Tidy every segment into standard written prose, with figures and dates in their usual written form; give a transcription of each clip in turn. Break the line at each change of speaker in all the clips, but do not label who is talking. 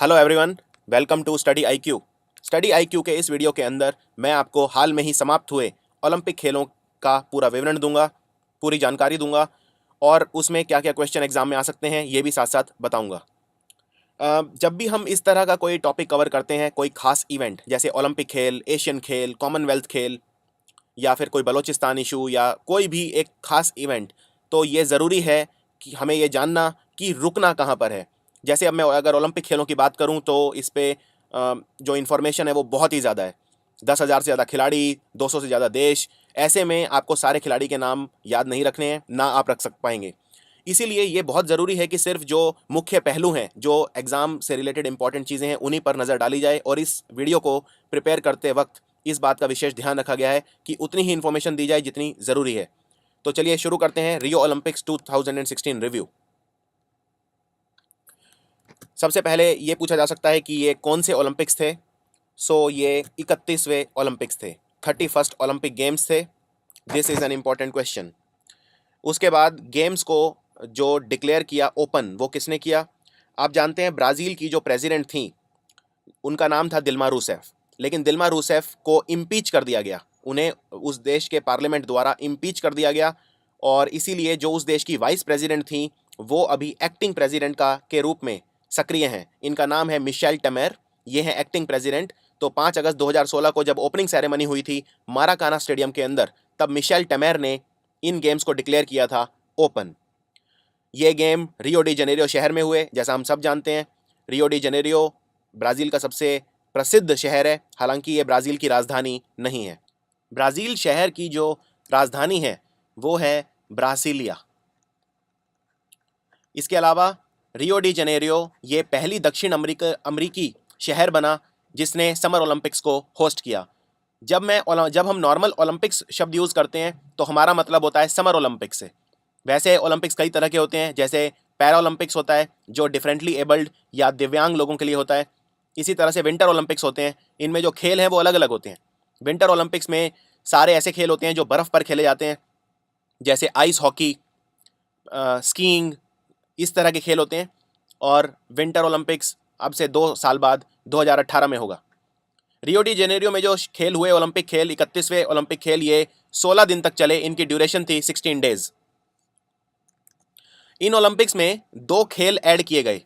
Hello everyone, welcome to study IQ. Study IQ के इस video के अंदर मैं आपको हाल में ही समाप्त हुए ओलंपिक खेलों का पूरा विवरण दूंगा, पूरी जानकारी दूंगा और उसमें क्या क्या क्वेश्चन एग्जाम में आ सकते हैं ये भी साथ साथ बताऊंगा। जब भी हम इस तरह का कोई टॉपिक कवर करते हैं, कोई खास इवेंट जैसे ओलंपिक खेल, एशियन खेल, कॉमनवेल्थ खेल या फिर कोई बलोचिस्तान इशू या कोई भी एक खास इवेंट, तो ये ज़रूरी है कि हमें ये जानना कि रुकना कहाँ पर है। जैसे अब मैं अगर ओलंपिक खेलों की बात करूं तो इस पे जो इन्फॉर्मेशन है वो बहुत ही ज़्यादा है। 10,000 से ज़्यादा खिलाड़ी, 200 से ज़्यादा देश। ऐसे में आपको सारे खिलाड़ी के नाम याद नहीं रखने हैं, ना आप रख पाएंगे। इसीलिए ये बहुत ज़रूरी है कि सिर्फ जो मुख्य पहलू हैं, जो एग्ज़ाम से रिलेटेड इंपॉर्टेंट चीज़ें हैं, उन्हीं पर नज़र डाली जाए। और इस वीडियो को प्रिपेयर करते वक्त इस बात का विशेष ध्यान रखा गया है कि उतनी ही इन्फॉर्मेशन दी जाए जितनी ज़रूरी है। तो चलिए शुरू करते हैं रियो ओलंपिक्स 2016 रिव्यू। सबसे पहले ये पूछा जा सकता है कि ये कौन से ओलंपिक्स थे। ये 31वें ओलंपिक्स थे, 31st ओलंपिक गेम्स थे। This is an important question. उसके बाद गेम्स को जो डिक्लेयर किया ओपन, वो किसने किया? आप जानते हैं ब्राज़ील की जो प्रेसिडेंट थी उनका नाम था दिल्मा रूसेफ, लेकिन दिल्मा रूसेफ को इम्पीच कर दिया गया। उन्हें उस देश के पार्लियामेंट द्वारा इम्पीच कर दिया गया और इसीलिए जो उस देश की वाइस प्रेसिडेंट थी वो अभी एक्टिंग प्रेसिडेंट का के रूप में सक्रिय हैं। इनका नाम है मिशेल टेमेर, ये है एक्टिंग प्रेसिडेंट। तो 5 अगस्त 2016 को जब ओपनिंग सेरेमनी हुई थी माराकाना स्टेडियम के अंदर, तब मिशेल टेमेर ने इन गेम्स को डिक्लेयर किया था ओपन। ये गेम रियो डी जनेरियो शहर में हुए, जैसा हम सब जानते हैं। रियो डी जनेरियो ब्राज़ील का सबसे प्रसिद्ध शहर है, हालांकि ये ब्राज़ील की राजधानी नहीं है। ब्राज़ील शहर की जो राजधानी है वो है ब्रासिलिया। इसके अलावा रियो डी जनेरियो ये पहली दक्षिण अमेरिकी शहर बना जिसने समर ओलंपिक्स को होस्ट किया। जब हम नॉर्मल ओलंपिक्स शब्द यूज़ करते हैं तो हमारा मतलब होता है समर ओलंपिक्स से। वैसे ओलंपिक्स कई तरह के होते हैं, जैसे पैरा ओलंपिक्स होता है जो डिफरेंटली एबल्ड या दिव्यांग लोगों के लिए होता है। इसी तरह से विंटर ओलंपिक्स होते हैं, इनमें जो खेल हैं वो अलग अलग होते हैं। विंटर ओलंपिक्स में सारे ऐसे खेल होते हैं जो बर्फ़ पर खेले जाते हैं, जैसे आइस हॉकी, स्कीइंग, इस तरह के खेल होते हैं। और विंटर ओलंपिक्स अब से 2 साल बाद 2018 में होगा। रियो डी जेनेरियो में जो खेल हुए ओलंपिक खेल, 31वें ओलंपिक खेल, ये 16 दिन तक चले। इनकी ड्यूरेशन थी 16 डेज। इन ओलंपिक्स में 2 खेल ऐड किए गए,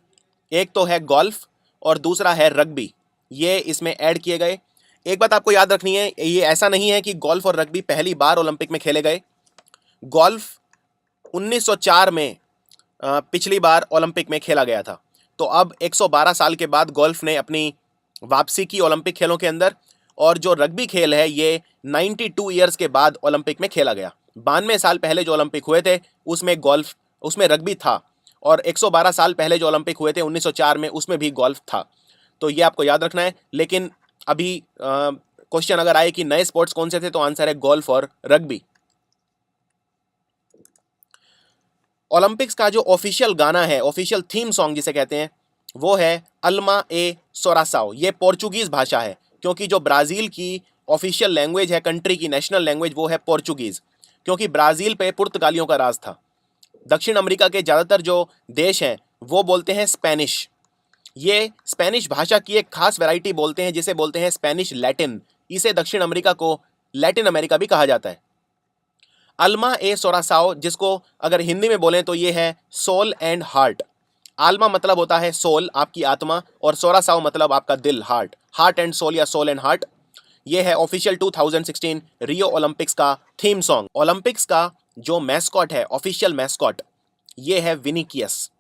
एक तो है गोल्फ और दूसरा है रग्बी। ये इसमें ऐड किए गए। एक बात आपको याद रखनी है, ये ऐसा नहीं है कि गोल्फ और रग्बी पहली बार ओलंपिक में खेले गए। गोल्फ 1904 में पिछली बार ओलंपिक में खेला गया था। तो अब 112 साल के बाद गोल्फ ने अपनी वापसी की ओलंपिक खेलों के अंदर। और जो रग्बी खेल है ये 92 ईयर्स के बाद ओलंपिक में खेला गया। 92 साल पहले जो ओलंपिक हुए थे उसमें रग्बी था, और 112 साल पहले जो ओलंपिक हुए थे 1904 में, उसमें भी गोल्फ था। तो ये आपको याद रखना है। लेकिन अभी क्वेश्चन अगर आए कि नए स्पोर्ट्स कौन से थे, तो आंसर है गोल्फ और रग्बी। ओलंपिक्स का जो ऑफिशियल गाना है, ऑफिशियल थीम सॉन्ग जिसे कहते हैं, वो है अल्मा ए सोरासाओ। ये पोर्चुगीज भाषा है, क्योंकि जो ब्राज़ील की ऑफिशियल लैंग्वेज है, कंट्री की नेशनल लैंग्वेज, वो है पोर्चुगीज। क्योंकि ब्राज़ील पे पुर्तगालियों का राज था। दक्षिण अमेरिका के ज़्यादातर जो देश हैं वो बोलते हैं स्पेनिश। ये स्पेनिश भाषा की एक खास वैरायटी बोलते हैं जिसे बोलते हैं स्पेनिश लैटिन। इसे दक्षिण अमेरिका को लैटिन अमेरिका भी कहा जाता है। अल्मा ए सोरासाओ, जिसको अगर हिंदी में बोलें तो ये है सोल एंड हार्ट। आल्मा मतलब होता है सोल, आपकी आत्मा, और सोरासाओ मतलब आपका दिल, हार्ट। हार्ट एंड सोल या सोल एंड हार्ट, ये है ऑफिशियल 2016 रियो ओलंपिक्स का थीम सॉन्ग। ओलंपिक्स का जो मैस्कॉट है, ऑफिशियल मैस्कॉट, ये है विनिकियस।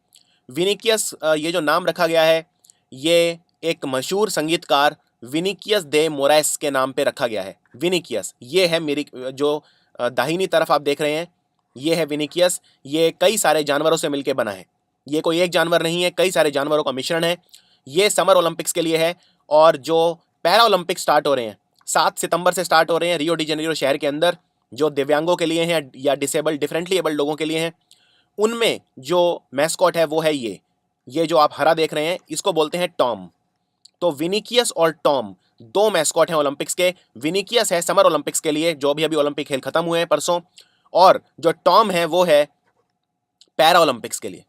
विनिकियस, ये जो नाम रखा गया है ये एक मशहूर संगीतकार विनिकियस दे मोराइस के नाम पे रखा गया है। विनिकियस, ये है मेरी जो दाहिनी तरफ आप देख रहे हैं, ये है विनिकियस। ये कई सारे जानवरों से मिलकर बना है। ये कोई एक जानवर नहीं है, कई सारे जानवरों का मिश्रण है। ये समर ओलंपिक्स के लिए है। और जो पैरा ओलंपिक स्टार्ट हो रहे हैं, 7 सितंबर से स्टार्ट हो रहे हैं रियो डी जेनेरियो शहर के अंदर, जो दिव्यांगों के लिए हैं या डिफरेंटली एबल्ड लोगों के लिए हैं, उनमें जो मैस्कॉट है वो है ये जो आप हरा देख रहे हैं, इसको बोलते हैं टॉम। तो विनिकियस और टॉम 2 मैस्कॉट हैं ओलंपिक्स के। विनिकियस है समर ओलंपिक्स के लिए, जो भी अभी ओलंपिक खेल खत्म हुए हैं परसों, और जो टॉम है वो है पैरा ओलंपिक्स के लिए।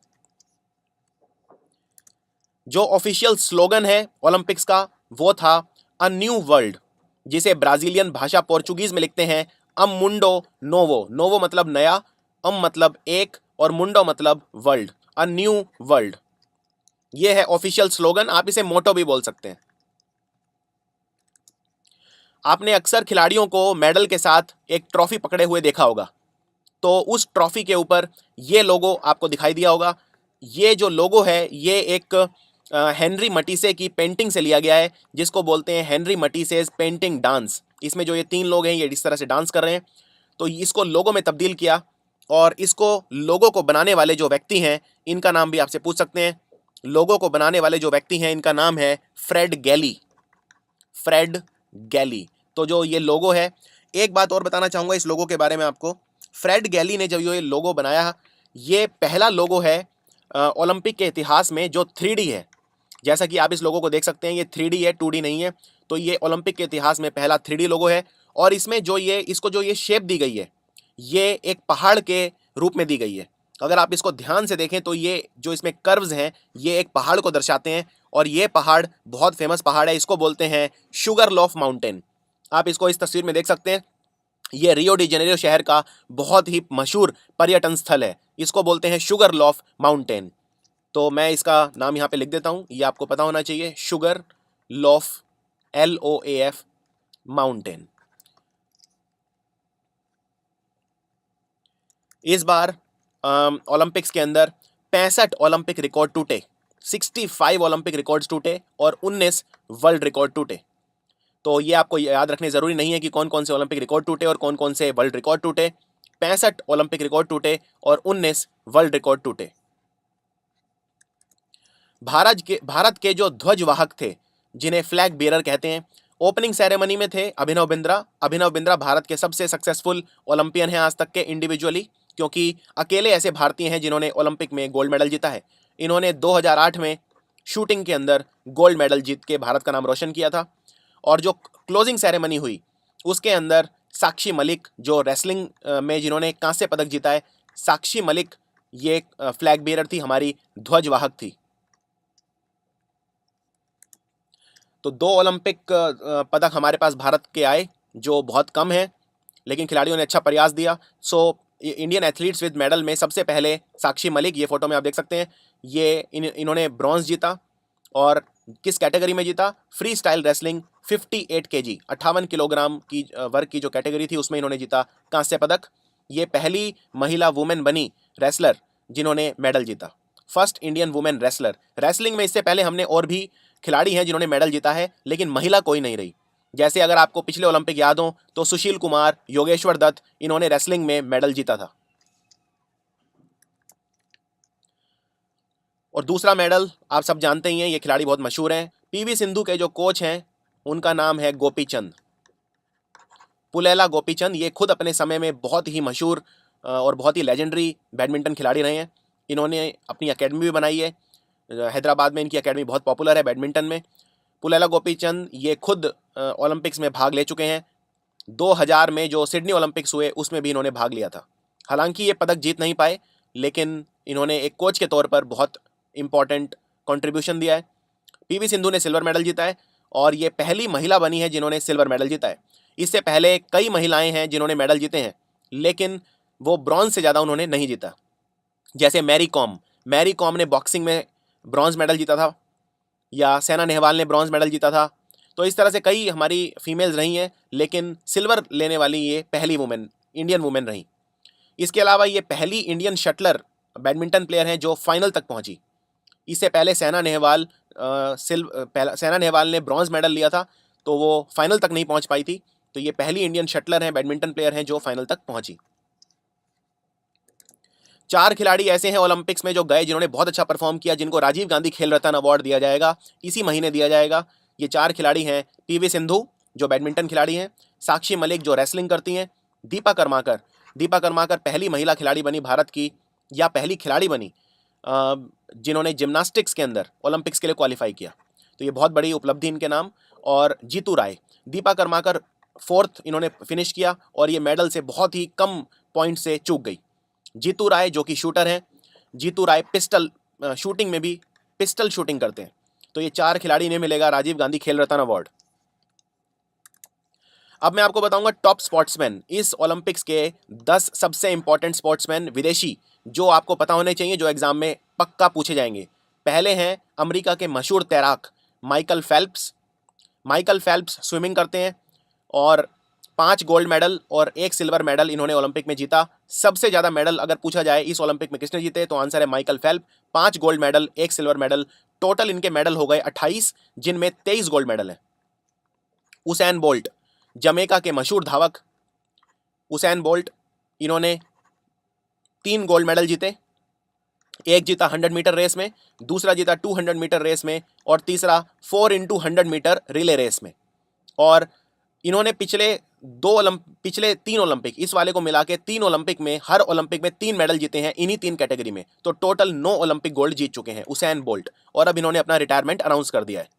जो ऑफिशियल स्लोगन है ओलंपिक्स का वो था अ न्यू वर्ल्ड, जिसे ब्राजीलियन भाषा पोर्चुगीज में लिखते हैं अम मुंडो नोवो। नोवो मतलब नया, अम मतलब एक, और मुंडो मतलब वर्ल्ड, अ न्यू वर्ल्ड। ये है ऑफिशियल स्लोगन, आप इसे मोटो भी बोल सकते हैं। आपने अक्सर खिलाड़ियों को मेडल के साथ एक ट्रॉफी पकड़े हुए देखा होगा, तो उस ट्रॉफी के ऊपर ये लोगो आपको दिखाई दिया होगा। ये जो लोगो है ये एक हेनरी मटीसे की पेंटिंग से लिया गया है, जिसको बोलते हैं हेनरी मटीसेस पेंटिंग डांस। इसमें जो ये तीन लोग हैं ये इस तरह से डांस कर रहे हैं, तो इसको लोगो में तब्दील किया। और इसको लोगो को बनाने वाले जो व्यक्ति हैं इनका नाम भी आपसे पूछ सकते हैं। लोगो को बनाने वाले जो व्यक्ति हैं इनका नाम है फ्रेड गैली। फ्रेड गैली। तो जो ये लोगो है, एक बात और बताना चाहूँगा इस लोगो के बारे में आपको। फ्रेड गैली ने जब ये लोगो बनाया, ये पहला लोगो है ओलंपिक के इतिहास में जो 3D है। जैसा कि आप इस लोगो को देख सकते हैं, ये 3D है, 2D नहीं है। तो ये ओलंपिक के इतिहास में पहला 3D लोगो है। और इसमें जो ये इसको जो ये शेप दी गई है, ये एक पहाड़ के रूप में दी गई है। अगर आप इसको ध्यान से देखें तो ये जो इसमें कर्व्स हैं ये एक पहाड़ को दर्शाते हैं। और ये पहाड़ बहुत फेमस पहाड़ है, इसको बोलते हैं शुगर लॉफ माउंटेन। आप इसको इस तस्वीर में देख सकते हैं। ये रियो डी जेनेरियो शहर का बहुत ही मशहूर पर्यटन स्थल है, इसको बोलते हैं शुगर लॉफ माउंटेन। तो मैं इसका नाम यहाँ पे लिख देता हूँ, ये आपको पता होना चाहिए, शुगर लॉफ, LOAF माउंटेन। इस बार ओलंपिक्स के अंदर 65 ओलंपिक रिकॉर्ड टूटे, 65 ओलंपिक रिकॉर्ड्स टूटे और 19 वर्ल्ड रिकॉर्ड टूटे। तो ये आपको याद रखने ज़रूरी नहीं है कि कौन कौन से ओलंपिक रिकॉर्ड टूटे और कौन कौन से वर्ल्ड रिकॉर्ड टूटे। 65 ओलंपिक रिकॉर्ड टूटे और 19 वर्ल्ड रिकॉर्ड टूटे। भारत के जो ध्वजवाहक थे, जिन्हें फ्लैग बेरर कहते हैं, ओपनिंग सेरेमनी में थे अभिनव बिंद्रा। अभिनव बिंद्रा भारत के सबसे सक्सेसफुल ओलंपियन हैं आज तक के इंडिविजुअली, क्योंकि अकेले ऐसे भारतीय हैं जिन्होंने ओलंपिक में गोल्ड मेडल जीता है। इन्होंने 2008 में शूटिंग के अंदर गोल्ड मेडल जीत के भारत का नाम रोशन किया था। और जो क्लोजिंग सेरेमनी हुई उसके अंदर साक्षी मलिक, जो रेसलिंग में जिन्होंने कांस्य पदक जीता है, साक्षी मलिक ये फ्लैग बेरर थी, हमारी ध्वजवाहक थी। तो 2 ओलंपिक पदक हमारे पास भारत के आए, जो बहुत कम है, लेकिन खिलाड़ियों ने अच्छा प्रयास दिया। So Indian athletes with medal में सबसे पहले साक्षी मलिक, ये फोटो में आप देख सकते हैं, ये इन्होंने ब्रॉन्ज जीता। और किस कैटेगरी में जीता? Free style wrestling 58 kg, 58 kilogram की वर्ग की जो कैटेगरी थी उसमें इन्होंने जीता कांस्य पदक। ये पहली महिला वुमेन बनी रेसलर जिन्होंने मेडल जीता, first Indian women wrestler. Wrestling में इससे पहले हमने और भी खिलाड़ी हैं जिन्होंने मेडल जीता है, लेकिन महिला कोई नहीं रही। जैसे अगर आपको पिछले ओलंपिक याद हो तो सुशील कुमार, योगेश्वर दत्त, इन्होंने रेसलिंग में मेडल जीता था। और दूसरा मेडल आप सब जानते ही हैं, ये खिलाड़ी बहुत मशहूर हैं। PV सिंधु के जो कोच हैं उनका नाम है गोपीचंद, पुलेला गोपीचंद। ये खुद अपने समय में बहुत ही मशहूर और बहुत ही लेजेंडरी बैडमिंटन खिलाड़ी रहे हैं। इन्होंने अपनी एकेडमी भी बनाई है, हैदराबाद में इनकी एकेडमी बहुत पॉपुलर है बैडमिंटन में। पुलेला गोपीचंद ये खुद ओलंपिक्स में भाग ले चुके हैं। 2000 में जो सिडनी ओलंपिक्स हुए उसमें भी इन्होंने भाग लिया था। हालांकि ये पदक जीत नहीं पाए, लेकिन इन्होंने एक कोच के तौर पर बहुत इंपॉर्टेंट कंट्रीब्यूशन दिया है। PV सिंधु ने सिल्वर मेडल जीता है और ये पहली महिला बनी है जिन्होंने सिल्वर मेडल जीता है। इससे पहले कई महिलाएं हैं जिन्होंने मेडल जीते हैं, लेकिन वो ब्रॉन्ज से ज़्यादा उन्होंने नहीं जीता। जैसे मैरी कॉम ने बॉक्सिंग में ब्रॉन्ज मेडल जीता था, या साइना नेहवाल ने ब्रॉन्ज मेडल जीता था। तो इस तरह से कई हमारी फीमेल्स रही हैं, लेकिन सिल्वर लेने वाली ये पहली वुमेन, इंडियन वुमेन रही। इसके अलावा ये पहली इंडियन शटलर बैडमिंटन प्लेयर हैं जो फाइनल तक पहुंची। इससे पहले साइना नेहवाल ने ब्रॉन्ज मेडल लिया था, तो वो फाइनल तक नहीं पहुंच पाई थी। तो ये पहली इंडियन शटलर हैं, बैडमिंटन प्लेयर हैं जो फाइनल तक पहुंची। 4 खिलाड़ी ऐसे हैं ओलंपिक्स में जो गए जिन्होंने बहुत अच्छा परफॉर्म किया, जिनको राजीव गांधी खेल रत्न अवार्ड दिया जाएगा, इसी महीने दिया जाएगा। ये 4 खिलाड़ी हैं PV सिंधु जो बैडमिंटन खिलाड़ी हैं, साक्षी मलिक जो रेसलिंग करती हैं, दीपा कर्माकर पहली महिला खिलाड़ी बनी भारत की, या पहली खिलाड़ी बनी जिन्होंने जिम्नास्टिक्स के अंदर ओलंपिक्स के लिए क्वालिफाई किया। तो ये बहुत बड़ी उपलब्धि इनके नाम। और जीतू राय, दीपा कर्माकर 4th इन्होंने फिनिश किया और ये मेडल से बहुत ही कम पॉइंट से चूक गई। जीतू राय जो कि शूटर हैं, जीतू राय पिस्टल शूटिंग में भी पिस्टल शूटिंग करते हैं। तो ये 4 खिलाड़ी इन्हें मिलेगा राजीव गांधी खेल रत्न अवार्ड। अब मैं आपको बताऊंगा टॉप स्पोर्ट्समैन, इस ओलंपिक्स के 10 सबसे इंपॉर्टेंट स्पोर्ट्समैन विदेशी जो आपको पता होने चाहिए, जो एग्जाम में पक्का पूछे जाएंगे। पहले हैं अमेरिका के मशहूर तैराक Michael Phelps. Michael Phelps swimming करते हैं और 5 गोल्ड मेडल और 1 सिल्वर मेडल इन्होंने ओलंपिक में जीता। सबसे ज़्यादा मेडल अगर पूछा जाए इस ओलंपिक में किसने जीते, तो आंसर है Michael फेल्प। 5 gold medal, 1 silver medal, total इनके मेडल हो गए 28, जिनमें 23 गोल्ड मेडल हैं। उसैन बोल्ट, जमैका के मशहूर धावक उसैन बोल्ट, इन्होंने 3 गोल्ड मेडल जीते। एक जीता 100 मीटर रेस में, दूसरा जीता 200 मीटर रेस में और तीसरा 4x100 मीटर रिले रेस में। और इन्होंने पिछले 3 ओलंपिक, इस वाले को मिला के 3 ओलंपिक में, हर ओलंपिक में 3 मेडल जीते हैं इन्हीं 3 कैटेगरी में। तो टोटल 9 ओलंपिक गोल्ड जीत चुके हैं उसैन बोल्ट, और अब इन्होंने अपना रिटायरमेंट अनाउंस कर दिया है।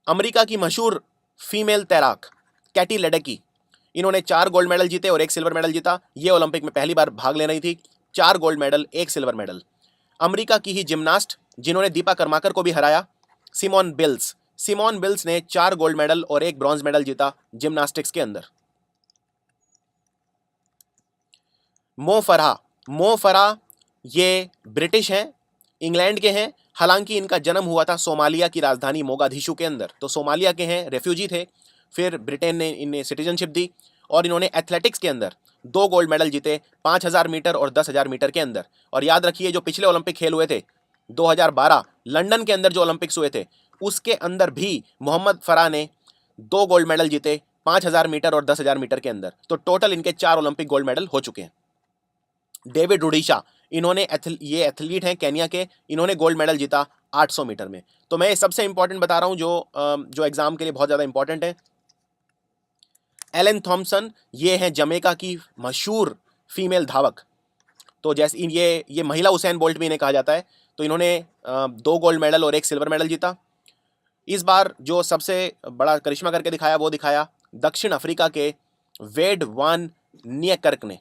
अमेरिका की मशहूर फीमेल तैराक कैटी लेडेकी, इन्होंने 4 गोल्ड मेडल जीते और 1 सिल्वर मेडल जीता। ये ओलंपिक में पहली बार भाग ले रही थी। 4 gold medal, 1 silver medal. America की ही जिम्नास्ट जिन्होंने दीपा कर्माकर को भी हराया, सिमोन बिल्स। सिमोन बिल्स ने 4 गोल्ड मेडल और 1 ब्रॉन्ज मेडल जीता जिम्नास्टिक्स के अंदर। मो फराह ये ब्रिटिश हैं, इंग्लैंड के हैं। हालांकि इनका जन्म हुआ था सोमालिया की राजधानी मोगादिशु के अंदर। तो सोमालिया के हैं, रेफ्यूजी थे, फिर ब्रिटेन ने इन्हें सिटीजनशिप दी और इन्होंने एथलेटिक्स के अंदर 2 गोल्ड मेडल जीते, 5000 मीटर और 10,000 मीटर के अंदर। और याद रखिए, जो पिछले ओलंपिक खेल हुए थे 2012 लंदन के अंदर, जो ओलंपिक्स हुए थे उसके अंदर भी मोहम्मद फराह ने 2 गोल्ड मेडल जीते 5000 मीटर और 10,000 मीटर के अंदर। तो टोटल इनके 4 ओलंपिक गोल्ड मेडल हो चुके हैं। डेविड रुडीशा, इन्होंने ये एथलीट हैं केन्या के, इन्होंने गोल्ड मेडल जीता 800 मीटर में। तो मैं सबसे इंपॉर्टेंट बता रहा हूं जो एग्जाम के लिए बहुत ज़्यादा इंपॉर्टेंट है। एलन थॉम्पसन, ये हैं जमैका की मशहूर फीमेल धावक। तो जैसे ये महिला उसैन बोल्ट भी इन्हें कहा जाता है। तो इन्होंने 2 गोल्ड मेडल और 1 सिल्वर मेडल जीता। इस बार जो सबसे बड़ा करिश्मा करके दिखाया वो दिखाया दक्षिण अफ्रीका के वेड वैन नियरकर्क ने।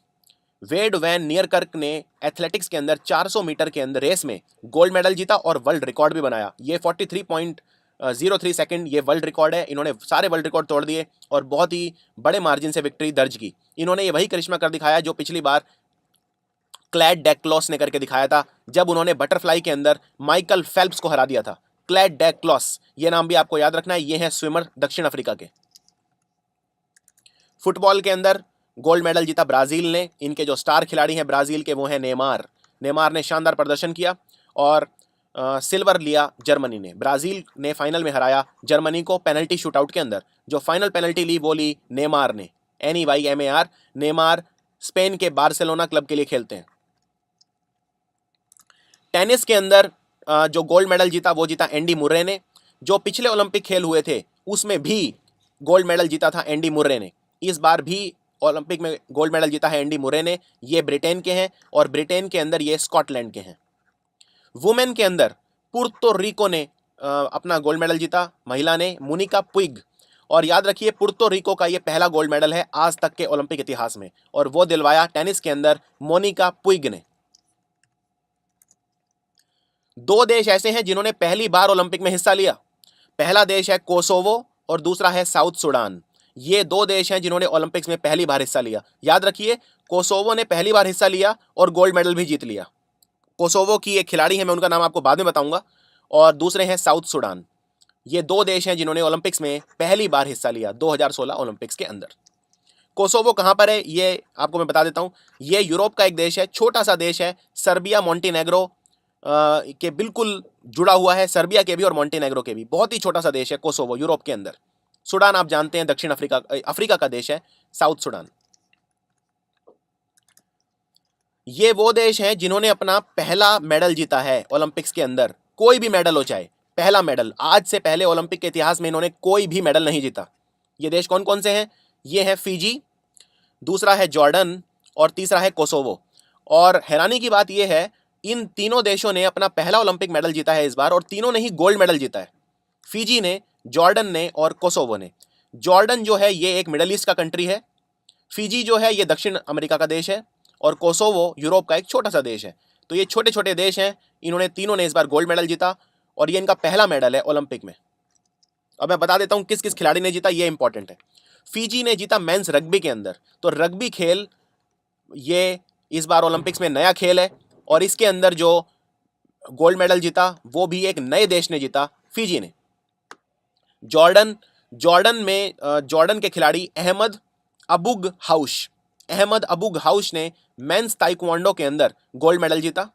वेड वैन नियरकर्क ने एथलेटिक्स के अंदर 400 मीटर के अंदर रेस में गोल्ड मेडल जीता और वर्ल्ड रिकॉर्ड भी बनाया। ये 43.03 सेकंड ये वर्ल्ड रिकॉर्ड है। इन्होंने सारे वर्ल्ड रिकॉर्ड तोड़ दिए और बहुत ही बड़े मार्जिन से विक्ट्री दर्ज की। इन्होंने ये वही करिश्मा कर दिखाया जो पिछली बार क्लैड डैक्लॉस ने करके दिखाया था, जब उन्होंने बटरफ्लाई के अंदर माइकल फेल्प्स को हरा दिया था। क्लैड डैक्लॉस, ये नाम भी आपको याद रखना है। ये हैं स्विमर दक्षिण अफ्रीका के। फुटबॉल के अंदर गोल्ड मेडल जीता ब्राजील ने। इनके जो स्टार खिलाड़ी हैं ब्राजील के वो हैं नेमार। नेमार ने शानदार प्रदर्शन किया और सिल्वर लिया जर्मनी ने। ब्राजील ने फाइनल में हराया जर्मनी को पेनल्टी शूटआउट के अंदर। जो फाइनल पेनल्टी ली वो ली नेमार ने, NEYMAR। नेमार स्पेन के बार्सिलोना क्लब के लिए खेलते हैं। टेनिस के अंदर जो गोल्ड मेडल जीता वो जीता एंडी मुर्रे ने। जो पिछले ओलंपिक खेल हुए थे उसमें भी गोल्ड मेडल जीता था एंडी मुर्रे ने। इस बार भी ओलंपिक में गोल्ड मेडल जीता है एंडी मुर्रे ने। ये ब्रिटेन के हैं और ब्रिटेन के अंदर ये स्कॉटलैंड के हैं। वुमेन के अंदर पुर्तो रिको ने अपना गोल्ड मेडल जीता, महिला ने, मोनिका पुइग। और याद रखिए पुर्तो रिको का ये पहला गोल्ड मेडल है आज तक के ओलंपिक इतिहास में, और वो दिलवाया टेनिस के अंदर मोनिका पुइग ने। 2 देश ऐसे हैं जिन्होंने पहली बार ओलंपिक में हिस्सा लिया। पहला देश है कोसोवो और दूसरा है साउथ सुडान। ये 2 देश हैं जिन्होंने ओलंपिक्स में पहली बार हिस्सा लिया। याद रखिए कोसोवो ने पहली बार हिस्सा लिया और गोल्ड मेडल भी जीत लिया। कोसोवो की एक खिलाड़ी है, मैं उनका नाम आपको बाद में बताऊंगा। और दूसरे हैं साउथ सुडान। ये 2 देश हैं जिन्होंने ओलंपिक्स में पहली बार हिस्सा लिया 2016 ओलंपिक्स के अंदर। कोसोवो कहाँ पर है ये आपको मैं बता देता हूँ। ये यूरोप का एक देश है, छोटा सा देश है। सर्बिया मोंटेनेग्रो के बिल्कुल जुड़ा हुआ है, सर्बिया के भी और मोंटेनेग्रो के भी। बहुत ही छोटा सा देश है कोसोवो यूरोप के अंदर। सुडान आप जानते हैं दक्षिण अफ्रीका का देश है, साउथ सुडान। ये वो देश हैं जिन्होंने अपना पहला मेडल जीता है ओलंपिक्स के अंदर। कोई भी मेडल हो चाहे, पहला मेडल। आज से पहले ओलंपिक के इतिहास में इन्होंने कोई भी मेडल नहीं जीता। ये देश कौन कौन से हैं? ये है फिजी, दूसरा है जॉर्डन और तीसरा है कोसोवो। और हैरानी की बात यह है इन तीनों देशों ने अपना पहला ओलंपिक मेडल जीता है इस बार, और तीनों ने ही गोल्ड मेडल जीता है। फिजी ने, जॉर्डन ने और कोसोवो ने। जॉर्डन जो है ये एक मिडल ईस्ट का कंट्री है, फिजी जो है ये दक्षिण अमेरिका का देश है, और कोसोवो यूरोप का एक छोटा सा देश है। तो तो ये छोटे छोटे देश हैं, इन्होंने तीनों ने इस बार गोल्ड मेडल जीता और ये इनका पहला मेडल है ओलंपिक में। अब मैं बता देता हूं किस किस खिलाड़ी ने जीता, ये इंपॉर्टेंट है। फिजी ने जीता मेंस रग्बी के अंदर। तो रग्बी खेल ये इस बार ओलंपिक्स में नया खेल है और इसके अंदर जो गोल्ड मेडल जीता वो भी एक नए देश ने जीता, फिजी ने। जॉर्डन के खिलाड़ी अहमद अबुग हाउश ने मेंस ताइक्वांडो के अंदर गोल्ड मेडल जीता।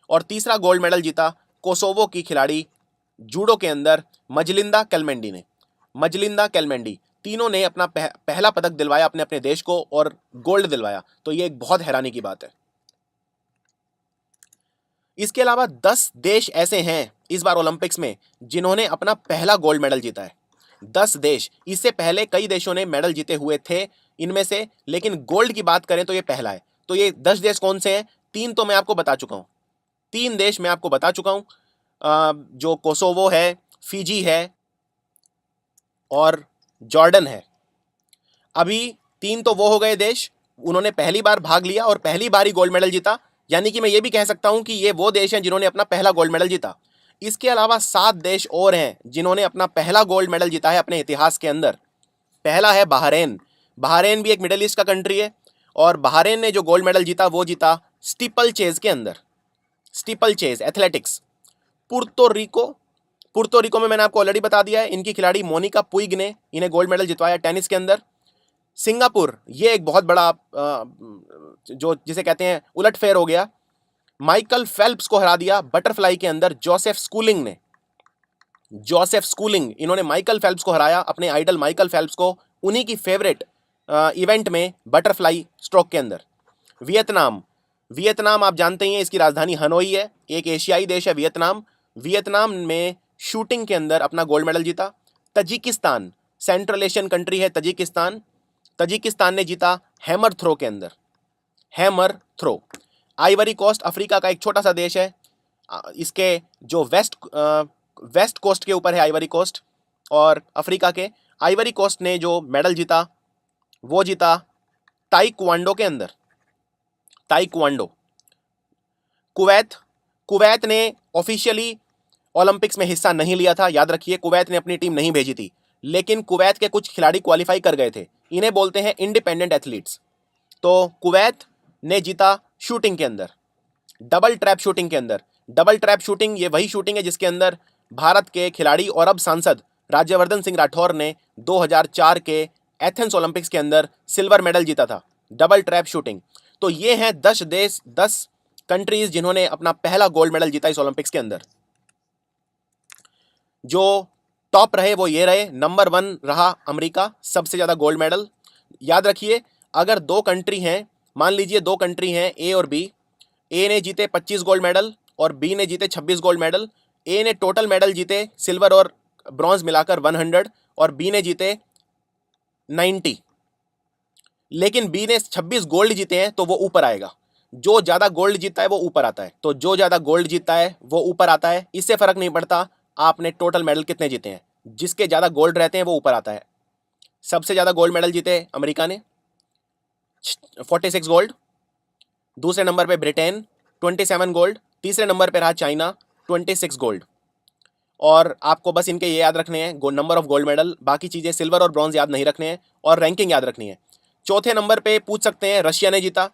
और तीसरा गोल्ड मेडल जीता कोसोवो की खिलाड़ी जूडो के अंदर मजलिंदा कैलमेंडी। तीनों ने अपना पहला पदक दिलवाया अपने अपने देश को और गोल्ड दिलवाया। तो ये एक बहुत हैरानी की बात है। इसके अलावा 10 देश ऐसे हैं इस बार ओलंपिक्स में जिन्होंने अपना पहला गोल्ड मेडल जीता है। 10 देश, इससे पहले कई देशों ने मेडल जीते हुए थे इनमें से, लेकिन गोल्ड की बात करें तो ये पहला है। तो ये 10 देश कौन से हैं? 3 तो मैं आपको बता चुका हूं। 3 देश मैं आपको बता चुका हूं, जो कोसोवो है, फिजी है और जॉर्डन है। अभी 3 तो वो हो गए देश, उन्होंने पहली बार भाग लिया और पहली बार ही गोल्ड मेडल जीता। यानी कि मैं ये भी कह सकता हूं कि ये वो देश हैं जिन्होंने अपना पहला गोल्ड मेडल जीता। इसके अलावा 7 देश और हैं जिन्होंने अपना पहला गोल्ड मेडल जीता है अपने इतिहास के अंदर। पहला है बहरीन। बहरीन भी एक मिडिल ईस्ट का कंट्री है और बहरीन ने जो गोल्ड मेडल जीता वो जीता स्टीपल चेज के अंदर, स्टीपल चेज एथलेटिक्स। पुर्तो रिको में मैंने आपको ऑलरेडी बता दिया है, इनकी खिलाड़ी मोनिका पुइग ने इन्हें गोल्ड मेडल जितवाया टेनिस के अंदर। सिंगापुर, ये एक बहुत बड़ा जो जिसे कहते हैं उलटफेर हो गया। माइकल फेल्प्स को हरा दिया बटरफ्लाई के अंदर जोसेफ स्कूलिंग, इन्होंने माइकल फेल्प्स को हराया, अपने आइडल माइकल फेल्प्स को, उन्हीं की फेवरेट इवेंट में बटरफ्लाई स्ट्रोक के अंदर। वियतनाम आप जानते ही हैं, इसकी राजधानी हनोई है, एक एशियाई देश है वियतनाम में शूटिंग के अंदर अपना गोल्ड मेडल जीता। तजिकिस्तान, सेंट्रल एशियन कंट्री है तजिकिस्तान ने जीता हैमर थ्रो के अंदर, hammer throw. Ivory Coast Africa का एक छोटा सा देश है, इसके जो वेस्ट कोस्ट के ऊपर है आइवरी कोस्ट, और अफ्रीका के आइवरी कोस्ट ने जो मेडल जीता वो जीता ताइक्वांडो के अंदर, ताइक्वांडो। कुवैत ने ऑफिशियली ओलंपिक्स में हिस्सा नहीं लिया था, याद रखिए, कुवैत ने अपनी टीम नहीं भेजी थी, लेकिन कुवैत के कुछ खिलाड़ी क्वालिफाई कर गए थे, इन्हें बोलते हैं इंडिपेंडेंट एथलीट्स। तो कुवैत ने जीता शूटिंग के अंदर, डबल ट्रैप शूटिंग के अंदर। डबल ट्रैप शूटिंग ये वही शूटिंग है जिसके अंदर भारत के खिलाड़ी और अब सांसद राज्यवर्धन सिंह राठौर ने 2004 के एथेंस ओलंपिक्स के अंदर सिल्वर मेडल जीता था, डबल ट्रैप शूटिंग। तो ये हैं 10 कंट्रीज जिन्होंने अपना पहला गोल्ड मेडल जीता इस ओलंपिक्स के अंदर। जो टॉप रहे वो ये रहे, नंबर 1 रहा अमेरिका, सबसे ज़्यादा गोल्ड मेडल। याद रखिए, अगर 2 कंट्री हैं, मान लीजिए 2 कंट्री हैं ए और बी, ए ने जीते 25 गोल्ड मेडल और बी ने जीते 26 गोल्ड मेडल। ए ने टोटल मेडल जीते सिल्वर और ब्रॉन्ज मिलाकर 100 और बी ने जीते 90, लेकिन बी ने 26 गोल्ड जीते हैं तो वो ऊपर आएगा। जो ज़्यादा गोल्ड जीतता है वो ऊपर आता है, तो जो ज़्यादा गोल्ड जीतता है वो ऊपर आता है। इससे फ़र्क नहीं पड़ता आपने टोटल मेडल कितने जीते हैं, जिसके ज़्यादा गोल्ड रहते हैं वो ऊपर आता है। सबसे ज़्यादा गोल्ड मेडल जीते अमेरिका ने 46 गोल्ड, दूसरे नंबर पे ब्रिटेन 27 गोल्ड, तीसरे नंबर पे रहा चाइना 26 गोल्ड। और आपको बस इनके ये याद रखने हैं नंबर ऑफ गोल्ड मेडल, बाकी चीज़ें सिल्वर और ब्रॉन्ज याद नहीं रखने हैं और रैंकिंग याद रखनी है। चौथे नंबर पे पूछ सकते हैं रशिया ने जीता।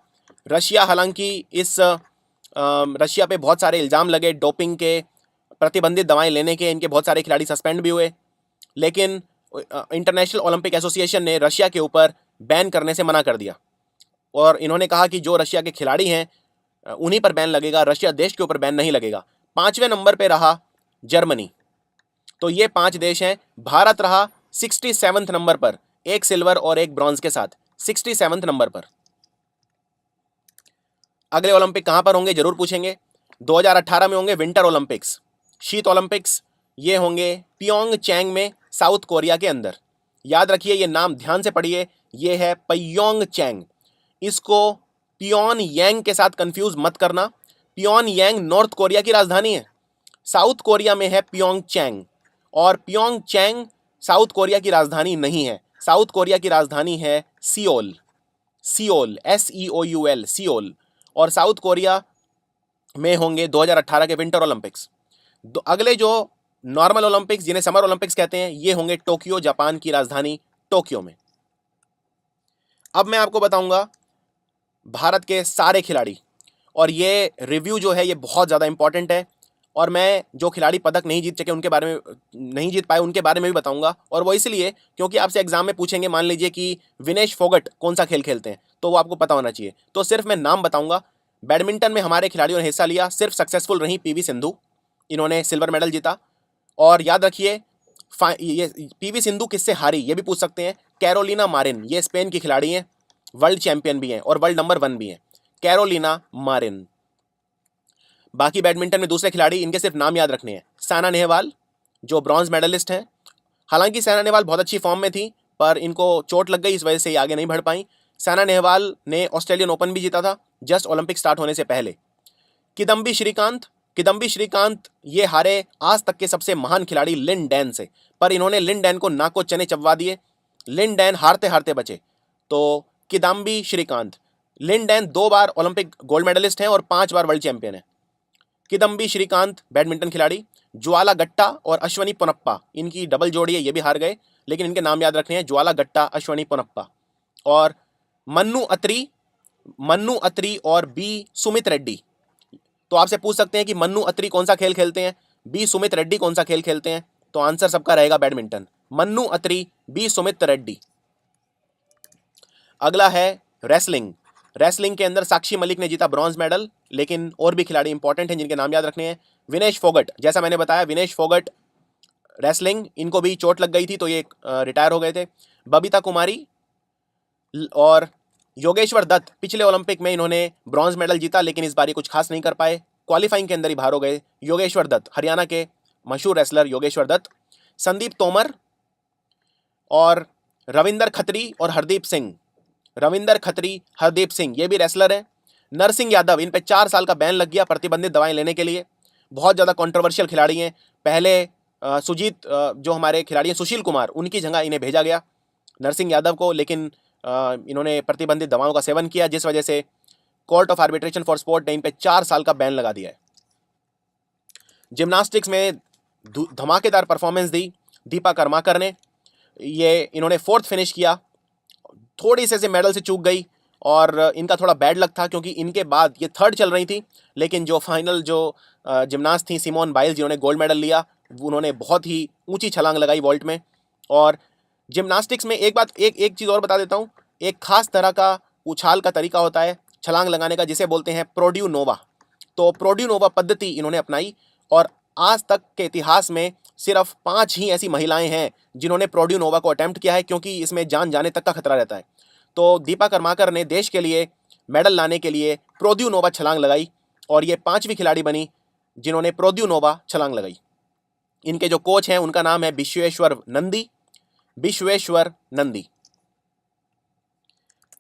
रशिया, हालांकि इस रशिया पे बहुत सारे इल्ज़ाम लगे डोपिंग के, प्रतिबंधित दवाएं लेने के, इनके बहुत सारे खिलाड़ी सस्पेंड भी हुए, लेकिन इंटरनेशनल ओलंपिक एसोसिएशन ने रशिया के ऊपर बैन करने से मना कर दिया और इन्होंने कहा कि जो रशिया के खिलाड़ी हैं उन्हीं पर बैन लगेगा, रशिया देश के ऊपर बैन नहीं लगेगा। 5वें नंबर पे रहा जर्मनी। तो ये 5 देश हैं। भारत रहा 67वें नंबर पर, एक सिल्वर और एक ब्रॉन्ज के साथ, 67वें नंबर पर। अगले ओलंपिक कहां पर होंगे जरूर पूछेंगे। 2018 में होंगे विंटर ओलंपिक्स, शीत ओलंपिक्स। ये होंगे पियोंगचैंग में, साउथ कोरिया के अंदर। याद रखिए, ये नाम ध्यान से पढ़िए, ये है पियोंगचैंग। इसको पियोंगयांग के साथ कंफ्यूज मत करना। पियोंगयांग नॉर्थ कोरिया की राजधानी है, साउथ कोरिया में है पियोंगचैंग, और पियोंगचैंग साउथ कोरिया की राजधानी नहीं है। साउथ कोरिया की राजधानी है सियोल, SEOUL, सियोल। और साउथ कोरिया में होंगे 2018 के विंटर ओलंपिक्स। अगले जो नॉर्मल ओलंपिक्स, जिन्हें समर ओलंपिक्स कहते हैं, ये होंगे टोक्यो, जापान की राजधानी टोक्यो में। अब मैं आपको बताऊंगा भारत के सारे खिलाड़ी, और ये रिव्यू जो है ये बहुत ज़्यादा इंपॉर्टेंट है, और मैं जो खिलाड़ी पदक नहीं जीत सके उनके बारे में, नहीं जीत पाए उनके बारे में भी बताऊंगा। और वो इसलिए क्योंकि आपसे एग्जाम में पूछेंगे, मान लीजिए कि विनेश फोगट कौन सा खेल खेलते हैं, तो वो आपको पता होना चाहिए। तो सिर्फ मैं नाम बताऊंगा। बैडमिंटन में हमारे खिलाड़ियों ने हिस्सा लिया, सिर्फ सक्सेसफुल रही पीवी सिंधु, इन्होंने सिल्वर मेडल जीता। और याद रखिए, ये पीवी सिंधु किससे हारी ये भी पूछ सकते हैं। कैरोलिना मारिन, ये स्पेन की खिलाड़ी हैं, वर्ल्ड चैंपियन भी हैं और वर्ल्ड नंबर 1 भी हैं, कैरोलिना मारिन। बाकी बैडमिंटन में दूसरे खिलाड़ी, इनके सिर्फ नाम याद रखने हैं। सायना नेहवाल जो ब्रॉन्ज मेडलिस्ट हैं, हालांकि सायना नेहवाल बहुत अच्छी फॉर्म में थी, पर इनको चोट लग गई, इस वजह से ये आगे नहीं बढ़ पाई। सायना नेहवाल ने ऑस्ट्रेलियन ओपन भी जीता था जस्ट ओलंपिक स्टार्ट होने से पहले। किदम्बी श्रीकांत, किदम्बी श्रीकांत ये हारे आज तक के सबसे महान खिलाड़ी लिन डैन से, पर इन्होंने लिन डैन को नाको चने चबवा दिए, लिन डैन हारते हारते बचे। तो किदम्बी श्रीकांत, लिन डैन 2 बार ओलंपिक गोल्ड मेडलिस्ट हैं और 5 बार वर्ल्ड चैंपियन है। किदम्बी श्रीकांत बैडमिंटन खिलाड़ी, ज्वाला गट्टा और अश्वनी पोनप्पा, इनकी डबल जोड़ी है, ये भी हार गए, लेकिन इनके नाम याद रखने हैं, ज्वाला गट्टा, अश्वनी पोनप्पा। और मन्नू अत्री और बी सुमित रेड्डी। तो आपसे पूछ सकते हैं कि मन्नू अत्री कौन सा खेल खेलते हैं, बी सुमित रेड्डी कौन सा खेल खेलते हैं, तो आंसर सबका रहेगा बैडमिंटन, मन्नू अत्री, बी सुमित रेड्डी। अगला है रेसलिंग। रेसलिंग के अंदर साक्षी मलिक ने जीता ब्रॉन्ज मेडल, लेकिन और भी खिलाड़ी इंपॉर्टेंट हैं जिनके नाम याद रखने हैं। विनेश फोगट, जैसा मैंने बताया, विनेश फोगट रेसलिंग, इनको भी चोट लग गई थी तो ये रिटायर हो गए थे। बबीता कुमारी और योगेश्वर दत्त, पिछले ओलंपिक में इन्होंने ब्रॉन्ज मेडल जीता, लेकिन इस बार ये कुछ खास नहीं कर पाए, क्वालिफाइंग के अंदर ही बाहर हो गए। योगेश्वर दत्त, हरियाणा के मशहूर रेसलर योगेश्वर दत्त। संदीप तोमर और रविंदर खत्री और हरदीप सिंह, रविंदर खत्री, हरदीप सिंह, ये भी रेसलर हैं। नरसिंह यादव, इन पे 4 साल का बैन लग गया प्रतिबंधित दवाएं लेने के लिए, बहुत ज़्यादा कंट्रोवर्शियल खिलाड़ी हैं। पहले सुजीत जो हमारे खिलाड़ी हैं, सुशील कुमार, उनकी जगह इन्हें भेजा गया, नरसिंह यादव को, लेकिन इन्होंने प्रतिबंधित दवाओं का सेवन किया, जिस वजह से court of arbitration for sport ने इन पे 4 साल का बैन लगा दिया है। जिम्नास्टिक्स में धमाकेदार परफॉर्मेंस दी दीपा कर्माकर ने, ये इन्होंने 4th फिनिश किया, थोड़ी से मेडल से चूक गई और इनका थोड़ा बैड लक था, क्योंकि इनके बाद ये 3rd चल रही थी, लेकिन जो फाइनल जो जिम्नास्ट थी सिमोन बाइल्स, जिन्होंने गोल्ड मेडल लिया, उन्होंने बहुत ही ऊंची छलांग लगाई वॉल्ट में। और जिम्नास्टिक्स में एक चीज़ और बता देता हूँ, एक खास तरह का उछाल का तरीका होता है छलांग लगाने का, जिसे बोलते हैं प्रोड्यू नोवा। तो प्रोड्यू नोवा पद्धति इन्होंने अपनाई, और आज तक के इतिहास में सिर्फ 5 ही ऐसी महिलाएं हैं जिन्होंने प्रोड्यू नोवा को अटेम्प्ट किया है, क्योंकि इसमें जान जाने तक का खतरा रहता है। तो दीपा कर्माकर ने देश के लिए मेडल लाने के लिए प्रोड्यू नोवा छलांग लगाई, और ये 5वीं खिलाड़ी बनी जिन्होंने प्रोड्यू नोवा छलांग लगाई। इनके जो कोच हैं उनका नाम है विश्वेश्वर नंदी, विश्वेश्वर नंदी।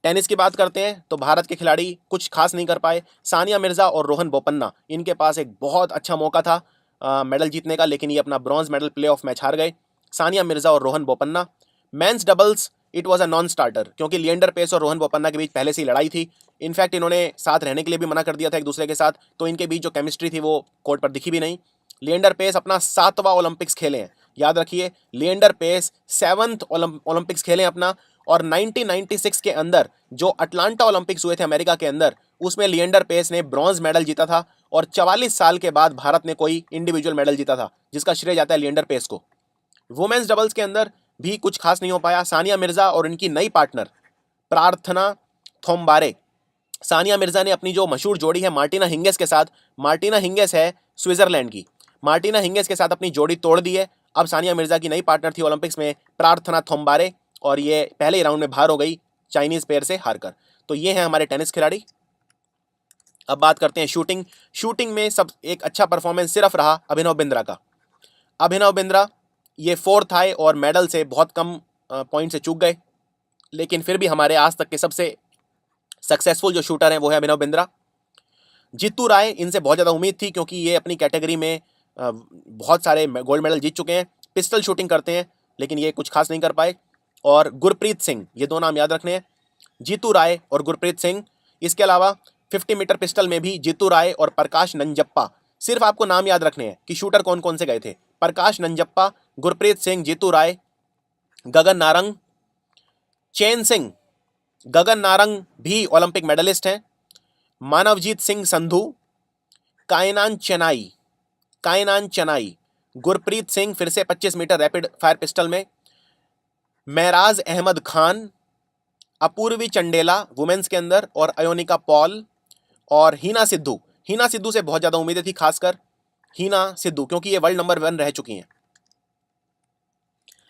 टेनिस की बात करते हैं तो भारत के खिलाड़ी कुछ खास नहीं कर पाए। सानिया मिर्जा और रोहन बोपन्ना, इनके पास एक बहुत अच्छा मौका था मेडल जीतने का, लेकिन ये अपना ब्रॉन्ज मेडल प्लेऑफ मैच हार गए। सानिया मिर्जा और Rohan Bopanna. Men's doubles it was a non starter, क्योंकि लिएंडर पेस और रोहन बोपन्ना के बीच पहले से ही लड़ाई थी। इनफैक्ट इन्होंने साथ रहने के लिए भी मना कर दिया था एक दूसरे के साथ, तो इनके बीच जो केमिस्ट्री थी वो कोर्ट पर दिखी भी नहीं। लिएंडर पेस अपना 7वां ओलंपिक्स खेले हैं, याद रखिए, लिएंडर पेस 7th ओलंपिक्स खेले अपना। और 1996 के अंदर जो अटलांटा ओलंपिक्स हुए थे अमेरिका के अंदर, उसमें लिएंडर पेस ने ब्रॉन्ज मेडल जीता था, और 44 साल के बाद भारत ने कोई इंडिविजुअल मेडल जीता था, जिसका श्रेय जाता है लिएंडर पेस को। वुमेन्स डबल्स के अंदर भी कुछ खास नहीं हो पाया। सानिया मिर्जा और इनकी नई पार्टनर प्रार्थना थोम्बारे, सानिया मिर्जा ने अपनी जो मशहूर जोड़ी है मार्टिना हिंगेस के साथ, मार्टिना हिंगेस है स्विट्जरलैंड की, मार्टिना हिंगेस के साथ अपनी जोड़ी तोड़ दी है। अब सानिया मिर्जा की नई पार्टनर थी ओलंपिक्स में प्रार्थना थोम्बारे, और ये पहले ही राउंड में बाहर हो गई चाइनीज पेयर से हारकर। तो ये हैं हमारे टेनिस खिलाड़ी। अब बात करते हैं शूटिंग। शूटिंग में सब एक अच्छा परफॉर्मेंस सिर्फ रहा अभिनव बिंद्रा का। अभिनव बिंद्रा ये 4th आए और मेडल से बहुत कम पॉइंट से चूक गए, लेकिन फिर भी हमारे आज तक के सबसे सक्सेसफुल जो शूटर हैं वो है अभिनव बिंद्रा। जीतू राय, इनसे बहुत ज़्यादा उम्मीद थी, क्योंकि ये अपनी कैटेगरी में बहुत सारे गोल्ड मेडल जीत चुके हैं, पिस्टल शूटिंग करते हैं, लेकिन ये कुछ खास नहीं कर पाए। और गुरप्रीत सिंह, ये 2 नाम याद रखने हैं, जीतू राय और गुरप्रीत सिंह। इसके अलावा 50 मीटर पिस्टल में भी जीतू राय और प्रकाश नंजप्पा, सिर्फ आपको नाम याद रखने हैं कि शूटर कौन कौन से गए थे। प्रकाश नंजप्पा, गुरप्रीत सिंह, जीतू राय, गगन नारंग, चैन सिंह। गगन नारंग भी ओलंपिक मेडलिस्ट हैं। मानवजीत सिंह संधू, कायनान चेनाई, गुरप्रीत सिंह फिर से 25 मीटर रैपिड फायर पिस्टल में, महराज अहमद खान, अपूर्वी चंडेला वुमेन्स के अंदर, और अयोनिका पॉल और हीना सिद्धू। हीना सिद्धू से बहुत ज्यादा उम्मीदें थी, खासकर हीना सिद्धू, क्योंकि ये वर्ल्ड नंबर 1 रह चुकी हैं।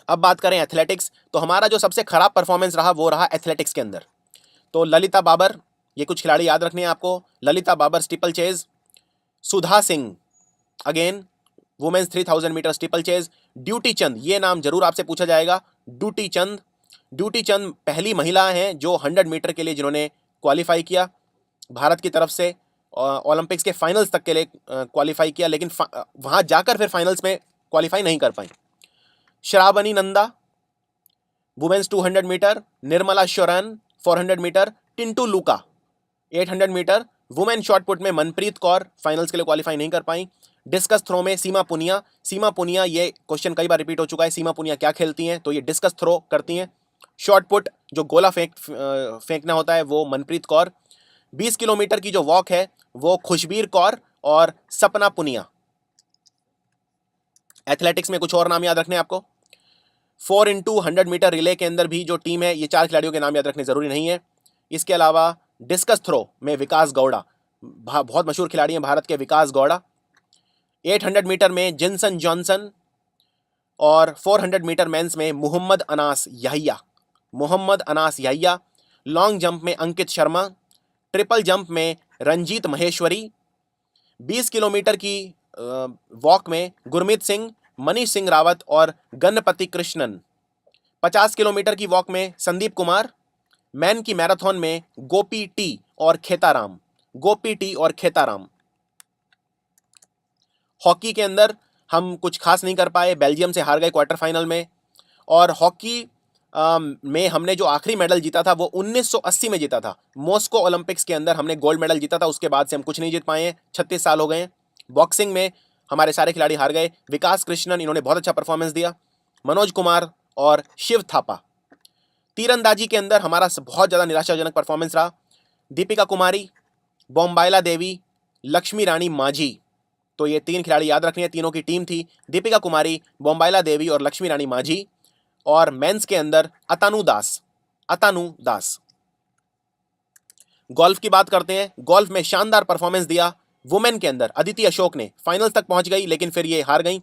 अब बात करें एथलेटिक्स, तो हमारा जो सबसे खराब परफॉर्मेंस रहा वो रहा एथलेटिक्स के अंदर। तो ललिता बाबर, ये कुछ खिलाड़ी याद रखने हैं आपको। Lalita Babar steeple chase, Sudha Singh again women's 3000 metre steeple chase, Duti Chand, ये नाम जरूर आपसे पूछा जाएगा। ड्यूटी चंद पहली महिला हैं जो 100 मीटर के लिए जिन्होंने क्वालिफाई किया भारत की तरफ से, ओलंपिक्स के फाइनल्स तक के लिए क्वालिफाई किया, लेकिन वहां जाकर फिर फाइनल्स में क्वालिफाई नहीं कर पाई। श्रावणी नंदा वुमेन्स 200 मीटर, निर्मला शरण 400 मीटर, टिंटू लूका 800 मीटर, वुमेन शॉटपुट में मनप्रीत कौर फाइनल्स के लिए क्वालिफाई नहीं कर पाई। डिस्कस थ्रो में सीमा पुनिया, ये क्वेश्चन कई बार रिपीट हो चुका है, सीमा पुनिया क्या खेलती हैं, तो ये डिस्कस थ्रो करती हैं। शॉटपुट जो गोला फेंकना होता है वो मनप्रीत कौर। 20 किलोमीटर की जो वॉक है वो खुशबीर कौर और सपना पुनिया। एथलेटिक्स में कुछ और नाम याद रखने आपको। 4x100 मीटर रिले के अंदर भी जो टीम है, ये 4 खिलाड़ियों के नाम याद रखने जरूरी नहीं है। इसके अलावा डिस्कस थ्रो में विकास गौड़ा, बहुत मशहूर खिलाड़ी हैं भारत के विकास गौड़ा। 800 मीटर में जिनसन जॉनसन, और 400 मीटर मेंस में मोहम्मद अनास याहिया। लॉन्ग जंप में अंकित शर्मा, ट्रिपल जंप में रंजीत महेश्वरी। 20 किलोमीटर की वॉक में गुरमीत सिंह, मनीष सिंह रावत और गणपति कृष्णन। 50 किलोमीटर की वॉक में संदीप कुमार। मैन की मैराथन में गोपी टी और खेताराम। हॉकी के अंदर हम कुछ खास नहीं कर पाए, बेल्जियम से हार गए क्वार्टर फाइनल में। और हॉकी में हमने जो आखिरी मेडल जीता था वो 1980 में जीता था, मॉस्को ओलंपिक्स के अंदर हमने गोल्ड मेडल जीता था। उसके बाद से हम कुछ नहीं जीत पाए हैं, 36 साल हो गए हैं। बॉक्सिंग में हमारे सारे खिलाड़ी हार गए। विकास कृष्णन, इन्होंने बहुत अच्छा परफॉर्मेंस दिया, मनोज कुमार और शिव थापा। तीरंदाजी के अंदर हमारा बहुत ज़्यादा निराशाजनक परफॉर्मेंस रहा। दीपिका कुमारी, बोम्बाइला देवी, लक्ष्मी रानी माझी, तो ये 3 खिलाड़ी याद रखनी है। तीनों की टीम थी दीपिका कुमारी, बोम्बाइला देवी और लक्ष्मी रानी माझी। और मेंस के अंदर अतानु दास। गोल्फ की बात करते हैं। गोल्फ में शानदार परफॉर्मेंस दिया वुमेन के अंदर अदिति अशोक ने, फाइनल तक पहुंच गई लेकिन फिर ये हार गई।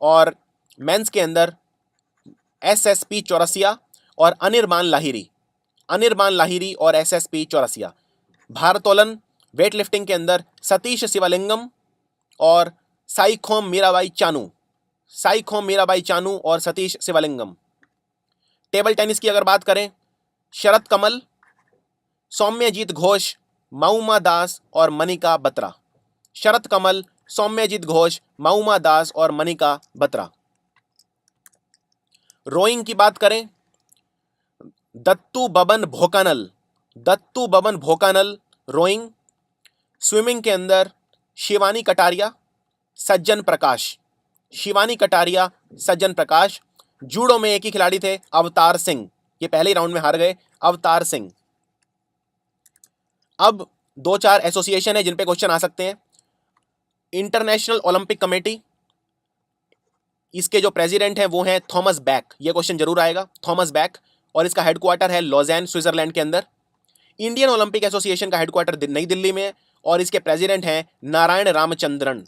और मेंस के अंदर SSP चौरसिया और अनिर्बान लाहिरी और SSP चौरसिया। भारोत्तोलन वेट लिफ्टिंग के अंदर सतीश शिवलिंगम और साईखोम मीराबाई चानू और सतीश शिवलिंगम। टेबल टेनिस की अगर बात करें, शरत कमल, सौम्यजीत घोष, माउमा दास और मनिका बत्रा। शरत कमल, सौम्यजीत घोष, माउमा दास और मनिका बत्रा। रोइंग की बात करें, दत्तू बबन भोकानल रोइंग। स्विमिंग के अंदर शिवानी कटारिया, सज्जन प्रकाश। जूडो में एक ही खिलाड़ी थे, अवतार सिंह, ये पहले राउंड में हार गए, अवतार सिंह। अब 2-4 एसोसिएशन है जिन पे क्वेश्चन आ सकते हैं। इंटरनेशनल ओलंपिक कमेटी, इसके जो प्रेसिडेंट हैं वो हैं थॉमस बैक, ये क्वेश्चन जरूर आएगा, थॉमस बैक, और इसका हेडक्वार्टर है लॉज़ैन, स्विट्जरलैंड के अंदर। इंडियन ओलंपिक एसोसिएशन का हेडक्वार्टर नई दिल्ली में है और इसके प्रेसिडेंट हैं Narayan Ramachandran.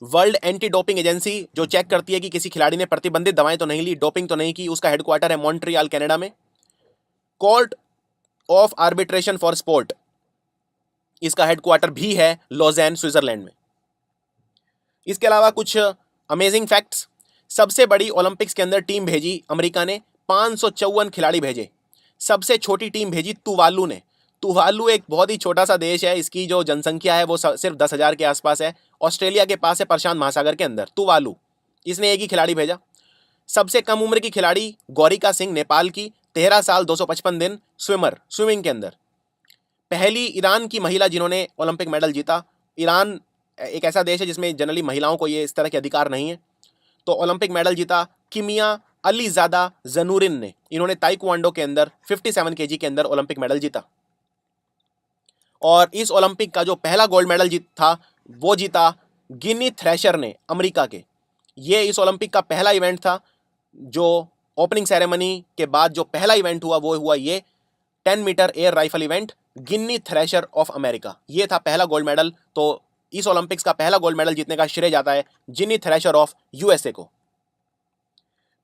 World anti doping agency जो चेक करती है कि किसी खिलाड़ी ने प्रतिबंधित दवाएं तो नहीं ली, डोपिंग तो नहीं की, उसका हेडक्वार्टर है मॉन्ट्रियल, कनाडा में। Court of arbitration for sport, इसका हेडक्वार्टर भी है लॉज़ैन, स्विट्जरलैंड में। इसके अलावा कुछ अमेजिंग फैक्ट्स। सबसे बड़ी ओलंपिक्स के अंदर टीम भेजी अमेरिका ने, 554 खिलाड़ी भेजे। सबसे छोटी टीम भेजी तुवालू ने। तुवालू एक बहुत ही छोटा सा देश है, इसकी जो जनसंख्या है वो सिर्फ 10,000 के आसपास है। ऑस्ट्रेलिया के पास है, प्रशांत महासागर के अंदर, तुवालू। इसने एक ही खिलाड़ी भेजा। सबसे कम उम्र की खिलाड़ी गौरिका सिंह, नेपाल की, 13 साल 255 दिन, स्विमिंग के अंदर। पहली ईरान की महिला जिन्होंने ओलंपिक मेडल जीता। ईरान एक ऐसा देश है जिसमें जनरली महिलाओं को ये इस तरह के अधिकार नहीं है। तो ओलंपिक मेडल जीता किमिया अलीजादा जनुरिन ने। इन्होंने ताइक्वांडो के अंदर 57 केजी के अंदर ओलंपिक मेडल जीता। और इस ओलंपिक का जो पहला गोल्ड मेडल था वो जीता गिनी थ्रेशर ने, अमेरिका के। ये इस ओलंपिक का पहला इवेंट था। जो ओपनिंग सेरेमनी के बाद जो पहला इवेंट हुआ वो हुआ ये 10 metre air rifle event, Ginny Thrasher of America. ये था पहला गोल्ड मेडल। तो इस ओलंपिक्स का पहला गोल्ड मेडल जीतने का श्रेय जाता है गिनी थ्रेशर ऑफ यूएसए को।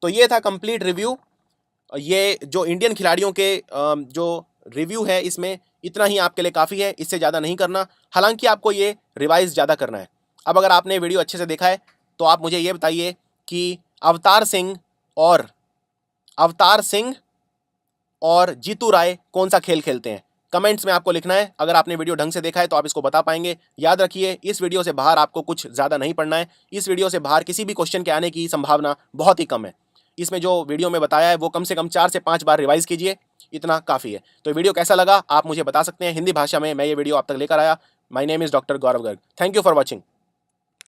तो ये था कंप्लीट रिव्यू। ये जो इंडियन खिलाड़ियों के जो रिव्यू है इसमें इतना ही आपके लिए काफ़ी है, इससे ज़्यादा नहीं करना। हालांकि आपको ये रिवाइज ज़्यादा करना है। अब अगर आपने वीडियो अच्छे से देखा है तो आप मुझे ये बताइए कि अवतार सिंह और जीतू राय कौन सा खेल खेलते हैं। कमेंट्स में आपको लिखना है। अगर आपने वीडियो ढंग से देखा है तो आप इसको बता पाएंगे। याद रखिए, इस वीडियो से बाहर आपको कुछ ज़्यादा नहीं पढ़ना है। इस वीडियो से बाहर किसी भी क्वेश्चन के आने की संभावना बहुत ही कम है। इसमें जो वीडियो में बताया है वो कम से कम 4 से 5 बार रिवाइज कीजिए, इतना काफ़ी है। तो वीडियो कैसा लगा आप मुझे बता सकते हैं। हिंदी भाषा में मैं ये वीडियो आप तक लेकर आया। My name is doctor Gaurav Garg. Thank you for watching.